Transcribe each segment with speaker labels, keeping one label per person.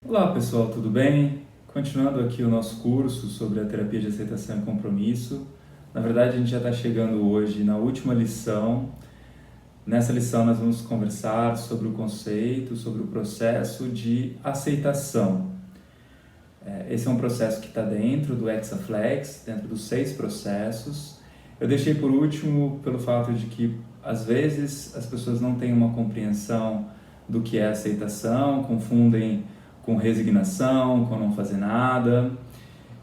Speaker 1: Olá pessoal, tudo bem? Continuando aqui o nosso curso sobre a terapia de aceitação e compromisso. Na verdade, a gente já está chegando hoje na última lição. Nessa lição, nós vamos conversar sobre o conceito, sobre o processo de aceitação. Esse é um processo que está dentro do Hexaflex, dentro dos 6 processos. Eu deixei por último pelo fato de que, às vezes, as pessoas não têm uma compreensão do que é aceitação, confundem com resignação, com não fazer nada.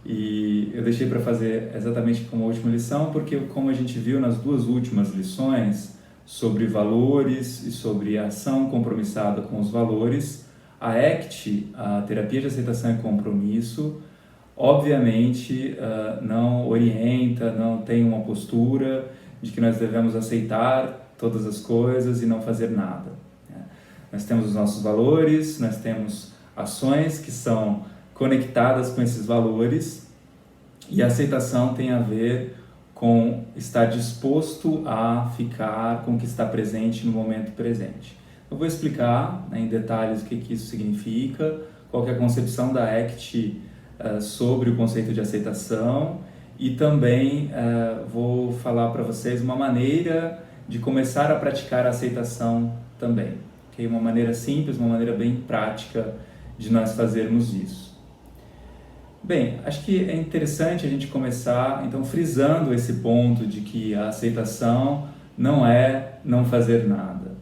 Speaker 1: E eu deixei para fazer exatamente como a última lição, porque como a gente viu nas 2 últimas lições sobre valores e sobre a ação compromissada com os valores, a ACT, a terapia de aceitação e compromisso, obviamente não orienta, não tem uma postura de que nós devemos aceitar todas as coisas e não fazer nada. Nós temos os nossos valores, nós temos ações que são conectadas com esses valores, e a aceitação tem a ver com estar disposto a ficar com o que está presente no momento presente. Eu vou explicar em detalhes o que isso significa, qual que é a concepção da ACT sobre o conceito de aceitação, e também vou falar para vocês uma maneira de começar a praticar a aceitação também. Okay? Uma maneira simples, uma maneira bem prática de nós fazermos isso. Bem, acho que é interessante a gente começar, então, frisando esse ponto de que a aceitação não é não fazer nada.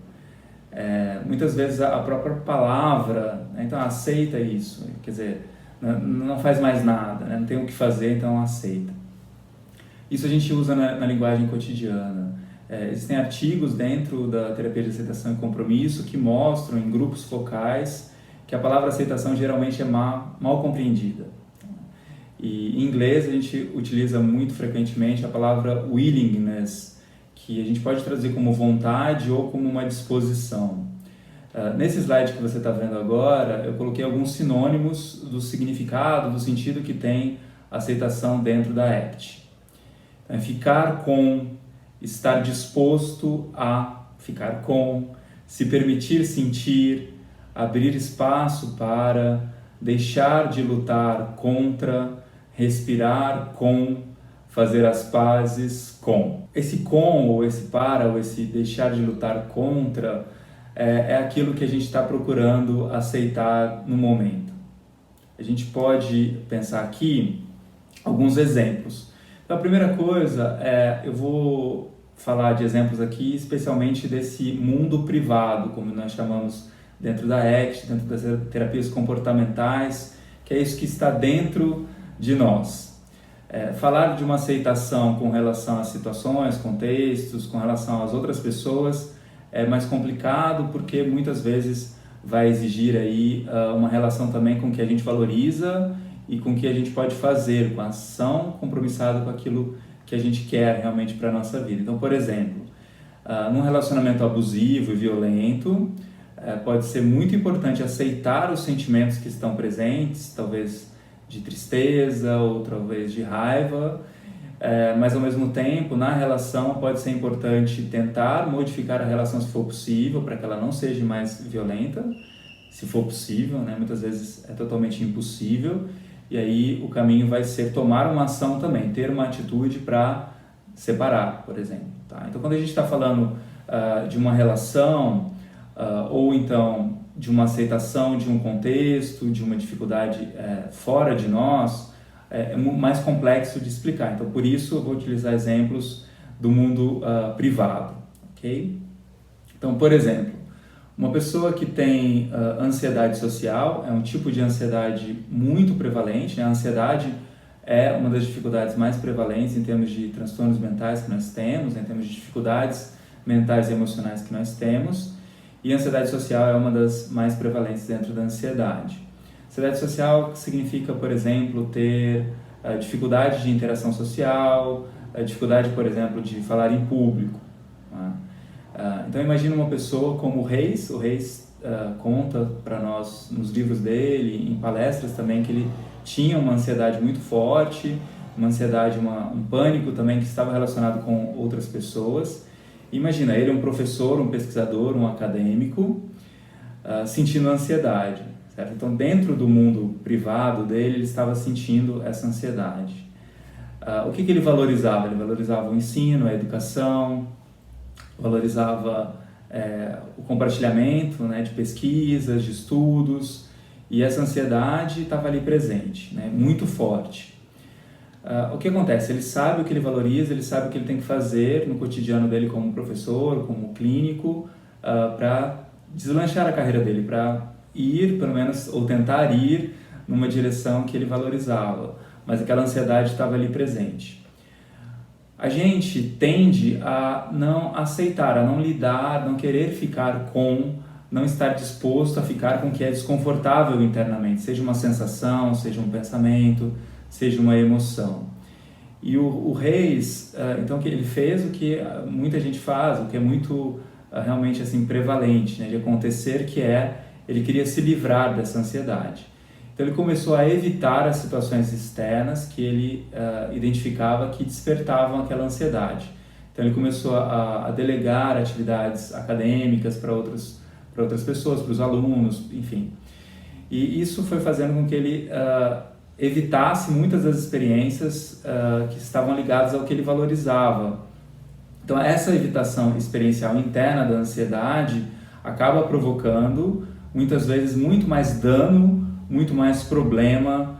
Speaker 1: Muitas vezes a própria palavra, né, então aceita isso, quer dizer, não faz mais nada, né, não tem o que fazer, então aceita. Isso a gente usa na linguagem cotidiana. Existem artigos dentro da terapia de aceitação e compromisso que mostram em grupos focais que a palavra aceitação geralmente é mal compreendida. E em inglês a gente utiliza muito frequentemente a palavra willingness, que a gente pode traduzir como vontade ou como uma disposição. Nesse slide que você está vendo agora, eu coloquei alguns sinônimos do significado, do sentido que tem a aceitação dentro da ACT. Então, ficar com, estar disposto a ficar com, se permitir sentir, abrir espaço para, deixar de lutar contra, respirar com, fazer as pazes com. Esse com, ou esse para, ou esse deixar de lutar contra, é aquilo que a gente está procurando aceitar no momento. A gente pode pensar aqui alguns exemplos. Então, a primeira coisa eu vou falar de exemplos aqui, especialmente desse mundo privado, como nós chamamos dentro da ACT, dentro das terapias comportamentais, que é isso que está dentro de nós. Falar de uma aceitação com relação às situações, contextos, com relação às outras pessoas é mais complicado, porque muitas vezes vai exigir aí uma relação também com o que a gente valoriza e com o que a gente pode fazer, com a ação compromissada com aquilo que a gente quer realmente para a nossa vida. Então, por exemplo, num relacionamento abusivo e violento, pode ser muito importante aceitar os sentimentos que estão presentes, talvez de tristeza ou talvez de raiva, mas ao mesmo tempo, na relação, pode ser importante tentar modificar a relação se for possível, para que ela não seja mais violenta, se for possível, né? Muitas vezes é totalmente impossível, e aí o caminho vai ser tomar uma ação também, ter uma atitude para separar, por exemplo. Tá? Então, quando a gente está falando de uma relação, ou então de uma aceitação de um contexto, de uma dificuldade fora de nós, é mais complexo de explicar. Então, por isso, eu vou utilizar exemplos do mundo privado. Okay? Então, por exemplo, uma pessoa que tem ansiedade social é um tipo de ansiedade muito prevalente, né? A ansiedade é uma das dificuldades mais prevalentes em termos de transtornos mentais que nós temos, em termos de dificuldades mentais e emocionais que nós temos, e a ansiedade social é uma das mais prevalentes dentro da ansiedade. Ansiedade social significa, por exemplo, ter dificuldade de interação social, dificuldade, por exemplo, de falar em público. Então, imagina uma pessoa como o Reis conta para nós nos livros dele, em palestras também, que ele tinha uma ansiedade muito forte, uma ansiedade, um pânico também que estava relacionado com outras pessoas. Imagina, ele é um professor, um pesquisador, um acadêmico, sentindo ansiedade. certo? Então, dentro do mundo privado dele, ele estava sentindo essa ansiedade. O que ele valorizava? Ele valorizava o ensino, a educação, valorizava o compartilhamento, né, de pesquisas, de estudos, e essa ansiedade estava ali presente, né, muito forte. O que acontece? Ele sabe o que ele valoriza, ele sabe o que ele tem que fazer no cotidiano dele como professor, como clínico, para deslanchar a carreira dele, para ir, pelo menos, ou tentar ir numa direção que ele valorizava, mas aquela ansiedade estava ali presente. A gente tende a não aceitar, a não lidar, não querer ficar com, não estar disposto a ficar com o que é desconfortável internamente, seja uma sensação, seja um pensamento, seja uma emoção. E o Reis, então, que ele fez o que muita gente faz, o que é muito realmente assim prevalente, né, de acontecer, que é ele queria se livrar dessa ansiedade. Então ele começou a evitar as situações externas que ele identificava que despertavam aquela ansiedade. Então ele começou a delegar atividades acadêmicas para outras pessoas, para os alunos, enfim. E isso foi fazendo com que ele evitasse muitas das experiências que estavam ligadas ao que ele valorizava. Então essa evitação experiencial interna da ansiedade acaba provocando muitas vezes muito mais dano, muito mais problema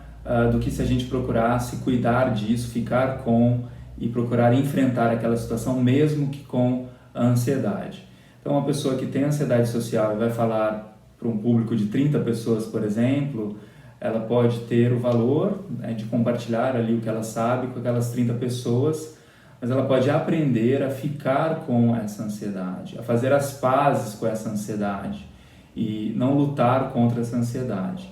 Speaker 1: do que se a gente procurasse cuidar disso, ficar com e procurar enfrentar aquela situação mesmo que com a ansiedade. Então uma pessoa que tem ansiedade social e vai falar para um público de 30 pessoas, por exemplo, ela pode ter o valor, né, de compartilhar ali o que ela sabe com aquelas 30 pessoas, mas ela pode aprender a ficar com essa ansiedade, a fazer as pazes com essa ansiedade e não lutar contra essa ansiedade.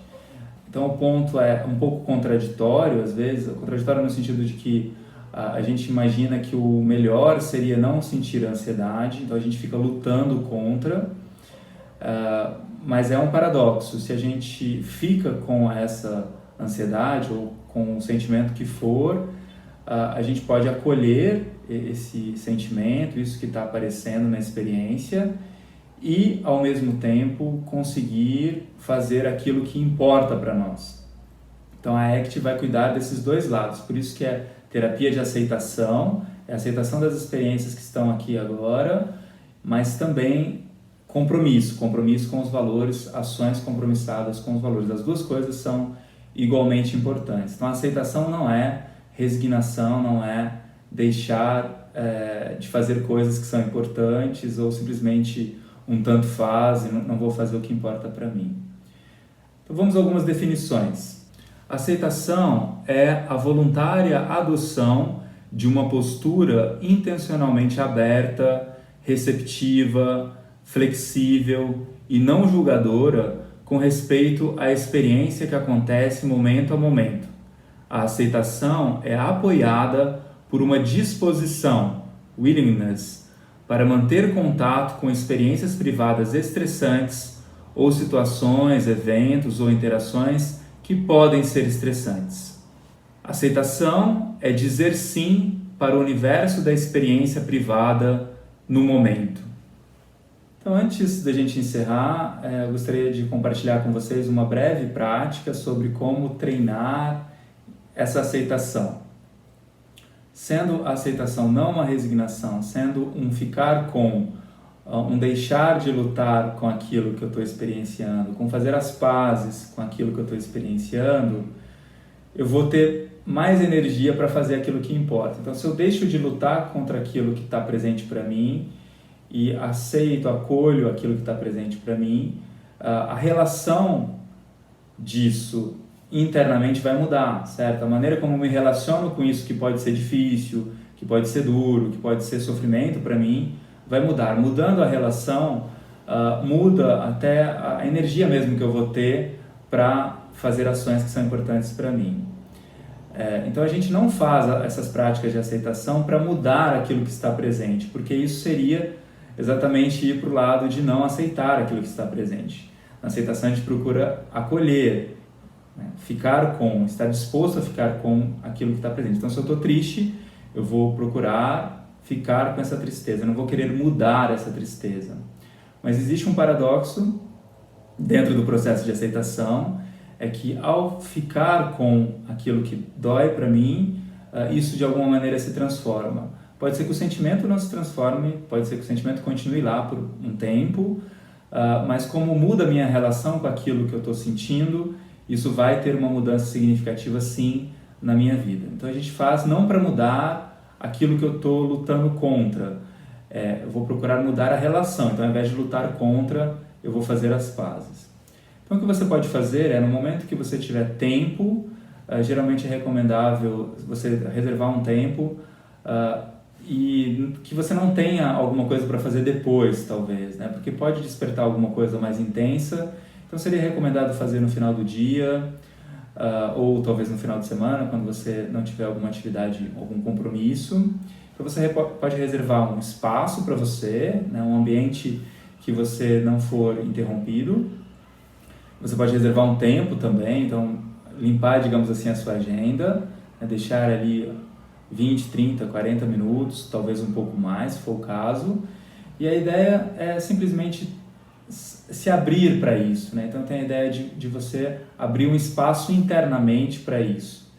Speaker 1: Então o ponto é um pouco contraditório, às vezes, contraditório no sentido de que a gente imagina que o melhor seria não sentir ansiedade, então a gente fica lutando contra, mas é um paradoxo. Se a gente fica com essa ansiedade ou com o sentimento que for, a gente pode acolher esse sentimento, isso que está aparecendo na experiência, e, ao mesmo tempo, conseguir fazer aquilo que importa para nós. Então, a ACT vai cuidar desses dois lados. Por isso que é terapia de aceitação, é a aceitação das experiências que estão aqui agora, mas também compromisso com os valores, ações compromissadas com os valores. As duas coisas são igualmente importantes. Então, a aceitação não é resignação, não é deixar de fazer coisas que são importantes ou simplesmente um tanto faz e não vou fazer o que importa para mim. Então vamos a algumas definições. Aceitação é a voluntária adoção de uma postura intencionalmente aberta, receptiva, flexível e não julgadora com respeito à experiência que acontece momento a momento. A aceitação é apoiada por uma disposição, willingness, para manter contato com experiências privadas estressantes ou situações, eventos ou interações que podem ser estressantes. Aceitação é dizer sim para o universo da experiência privada no momento. Então, antes da gente encerrar, eu gostaria de compartilhar com vocês uma breve prática sobre como treinar essa aceitação. Sendo a aceitação não uma resignação, sendo um ficar com, um deixar de lutar com aquilo que eu estou experienciando, com fazer as pazes com aquilo que eu estou experienciando, eu vou ter mais energia para fazer aquilo que importa. Então, se eu deixo de lutar contra aquilo que está presente para mim e aceito, acolho aquilo que está presente para mim, a relação disso internamente vai mudar, certo? A maneira como eu me relaciono com isso que pode ser difícil, que pode ser duro, que pode ser sofrimento para mim, vai mudar. Mudando a relação, muda até a energia mesmo que eu vou ter para fazer ações que são importantes para mim. Então a gente não faz essas práticas de aceitação para mudar aquilo que está presente, porque isso seria exatamente ir para o lado de não aceitar aquilo que está presente. Na aceitação a gente procura acolher, ficar com, estar disposto a ficar com aquilo que está presente. Então, se eu estou triste, eu vou procurar ficar com essa tristeza, eu não vou querer mudar essa tristeza. Mas existe um paradoxo dentro do processo de aceitação é que ao ficar com aquilo que dói para mim, isso de alguma maneira se transforma. Pode ser que o sentimento não se transforme, pode ser que o sentimento continue lá por um tempo, mas como muda a minha relação com aquilo que eu estou sentindo, isso vai ter uma mudança significativa sim na minha vida. Então a gente faz não para mudar aquilo que eu estou lutando contra, eu vou procurar mudar a relação, então ao invés de lutar contra, eu vou fazer as pazes. Então o que você pode fazer é, no momento que você tiver tempo, geralmente é recomendável você reservar um tempo e que você não tenha alguma coisa para fazer depois, talvez, né? Porque pode despertar alguma coisa mais intensa, então seria recomendado fazer no final do dia ou talvez no final de semana, quando você não tiver alguma atividade, algum compromisso. Então você pode reservar um espaço para você, né? Um ambiente que você não for interrompido. Você pode reservar um tempo também, então limpar, digamos assim, a sua agenda, né? Deixar ali 20, 30, 40 minutos, talvez um pouco mais, se for o caso. E a ideia é simplesmente se abrir para isso, né? Então tem a ideia de você abrir um espaço internamente para isso.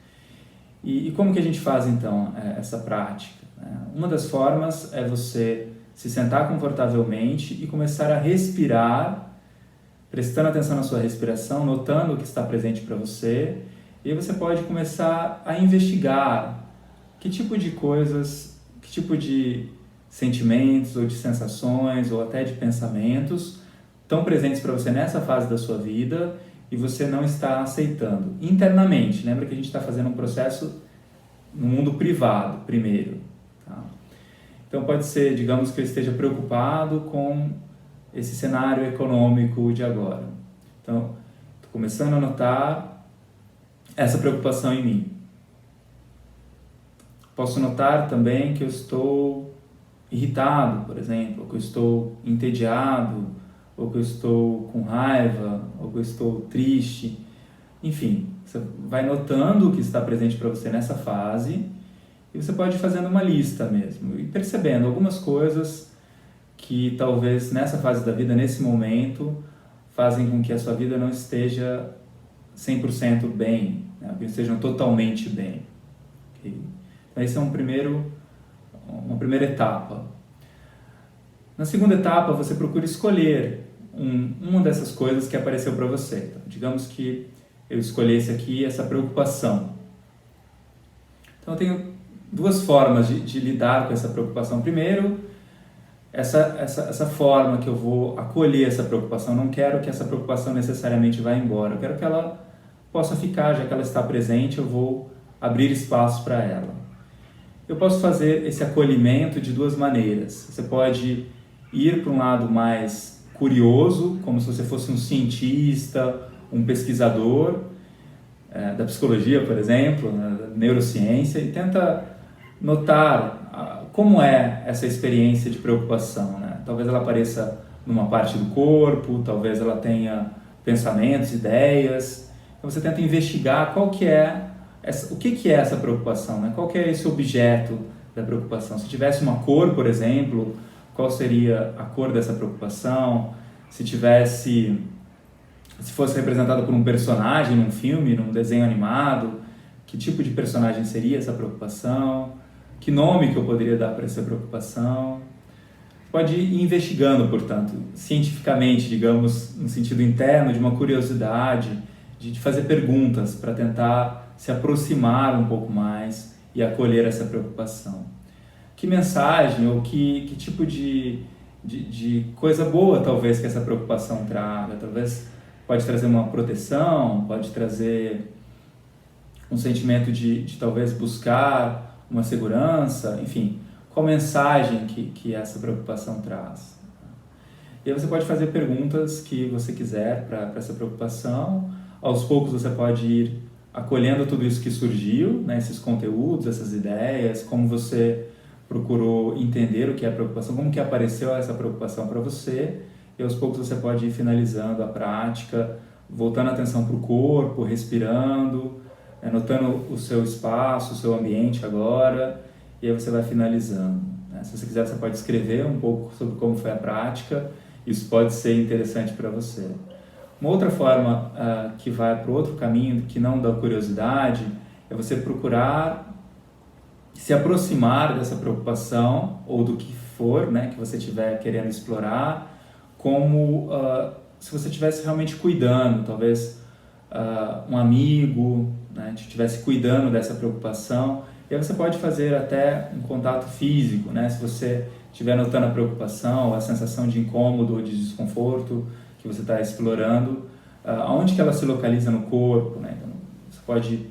Speaker 1: E como que a gente faz então essa prática? Uma das formas é você se sentar confortavelmente e começar a respirar, prestando atenção na sua respiração, notando o que está presente para você. E aí você pode começar a investigar que tipo de coisas, que tipo de sentimentos ou de sensações ou até de pensamentos estão presentes para você nessa fase da sua vida e você não está aceitando internamente. Lembra que a gente está fazendo um processo no mundo privado primeiro. Tá? Então pode ser, digamos que eu esteja preocupado com esse cenário econômico de agora. Então, estou começando a notar essa preocupação em mim. Posso notar também que eu estou irritado, por exemplo, ou que eu estou entediado, ou que eu estou com raiva, ou que eu estou triste. Enfim, você vai notando o que está presente para você nessa fase e você pode ir fazendo uma lista mesmo e percebendo algumas coisas que talvez nessa fase da vida, nesse momento, fazem com que a sua vida não esteja 100% bem, né? Que estejam totalmente bem. Okay? Então, essa é uma primeira etapa. Na segunda etapa, você procura escolher uma dessas coisas que apareceu para você. Então, digamos que eu escolhesse aqui essa preocupação. Então, eu tenho duas formas de lidar com essa preocupação. Primeiro, essa forma que eu vou acolher essa preocupação. Não quero que essa preocupação necessariamente vá embora. Eu quero que ela possa ficar, já que ela está presente, eu vou abrir espaço para ela. Eu posso fazer esse acolhimento de duas maneiras. Você pode ir para um lado mais curioso, como se você fosse um cientista, um pesquisador da psicologia, por exemplo, da neurociência, e tenta notar como é essa experiência de preocupação, né? Talvez ela apareça numa parte do corpo, talvez ela tenha pensamentos, ideias. Então você tenta investigar o que é essa preocupação, né? Qual que é esse objeto da preocupação. Se tivesse uma cor, por exemplo, qual seria a cor dessa preocupação? Se fosse representado por um personagem num filme, num desenho animado, que tipo de personagem seria essa preocupação? Que nome que eu poderia dar para essa preocupação? Pode ir investigando, portanto, cientificamente, digamos, no sentido interno, de uma curiosidade, de fazer perguntas para tentar se aproximar um pouco mais e acolher essa preocupação. Que mensagem ou que tipo de coisa boa talvez que essa preocupação traga? Talvez pode trazer uma proteção, pode trazer um sentimento de talvez buscar uma segurança, enfim, qual mensagem que essa preocupação traz. E aí você pode fazer perguntas que você quiser para essa preocupação. Aos poucos você pode ir acolhendo tudo isso que surgiu, né, esses conteúdos, essas ideias, como você procurou entender o que é a preocupação, como que apareceu essa preocupação para você, e aos poucos você pode ir finalizando a prática, voltando a atenção para o corpo, respirando, notando o seu espaço, o seu ambiente agora, e aí você vai finalizando. Né? Se você quiser, você pode escrever um pouco sobre como foi a prática, isso pode ser interessante para você. Uma outra forma que vai para o outro caminho, que não da curiosidade, é você procurar se aproximar dessa preocupação ou do que for, né, que você estiver querendo explorar, como se você estivesse realmente cuidando, talvez um amigo, né, estivesse cuidando dessa preocupação. E aí você pode fazer até um contato físico, né, se você estiver notando a preocupação, a sensação de incômodo ou de desconforto que você está explorando, aonde que ela se localiza no corpo, né? Então, você pode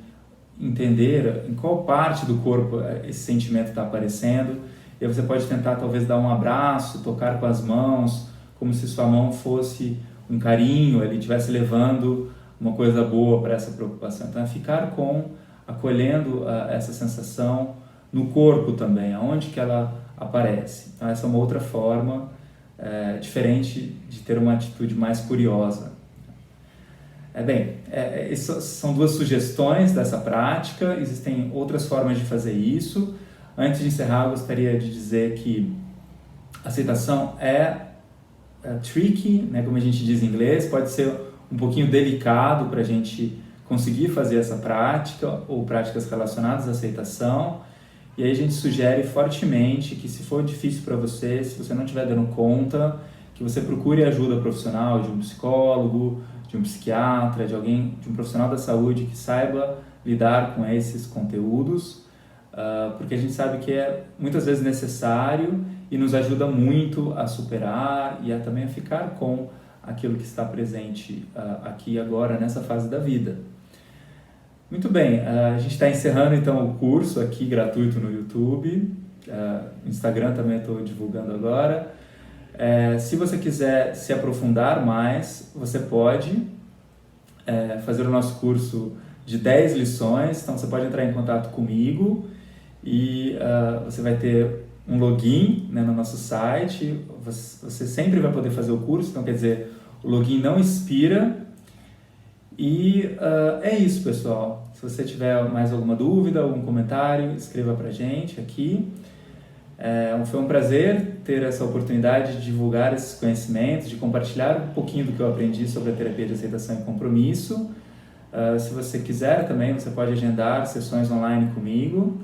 Speaker 1: entender em qual parte do corpo esse sentimento está aparecendo, e aí você pode tentar talvez dar um abraço, tocar com as mãos, como se sua mão fosse um carinho, ele estivesse levando uma coisa boa para essa preocupação. Então é ficar acolhendo essa sensação no corpo também, aonde que ela aparece. Então essa é uma outra forma diferente de ter uma atitude mais curiosa. Essas são duas sugestões dessa prática, existem outras formas de fazer isso. Antes de encerrar, eu gostaria de dizer que a aceitação é tricky, né, como a gente diz em inglês, pode ser um pouquinho delicado para a gente conseguir fazer essa prática ou práticas relacionadas à aceitação. E aí a gente sugere fortemente que, se for difícil para você, se você não estiver dando conta, que você procure ajuda profissional de um psicólogo, de um psiquiatra, de um profissional da saúde que saiba lidar com esses conteúdos, porque a gente sabe que é muitas vezes necessário e nos ajuda muito a superar e também a ficar com aquilo que está presente aqui agora, nessa fase da vida. Muito bem, a gente está encerrando então o curso aqui gratuito no YouTube, no Instagram também estou divulgando agora. Se você quiser se aprofundar mais, você pode fazer o nosso curso de 10 lições, então você pode entrar em contato comigo e você vai ter um login, né, no nosso site, você sempre vai poder fazer o curso, então quer dizer, o login não expira. E é isso, pessoal. Se você tiver mais alguma dúvida, algum comentário, escreva pra gente aqui. Foi um prazer ter essa oportunidade de divulgar esses conhecimentos, de compartilhar um pouquinho do que eu aprendi sobre a terapia de aceitação e compromisso. Se você quiser também, você pode agendar sessões online comigo,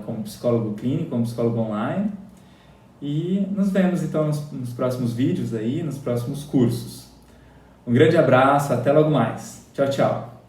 Speaker 1: como psicólogo clínico, como psicólogo online. E nos vemos então nos próximos vídeos aí, nos próximos cursos. Um grande abraço, até logo mais. Tchau, tchau.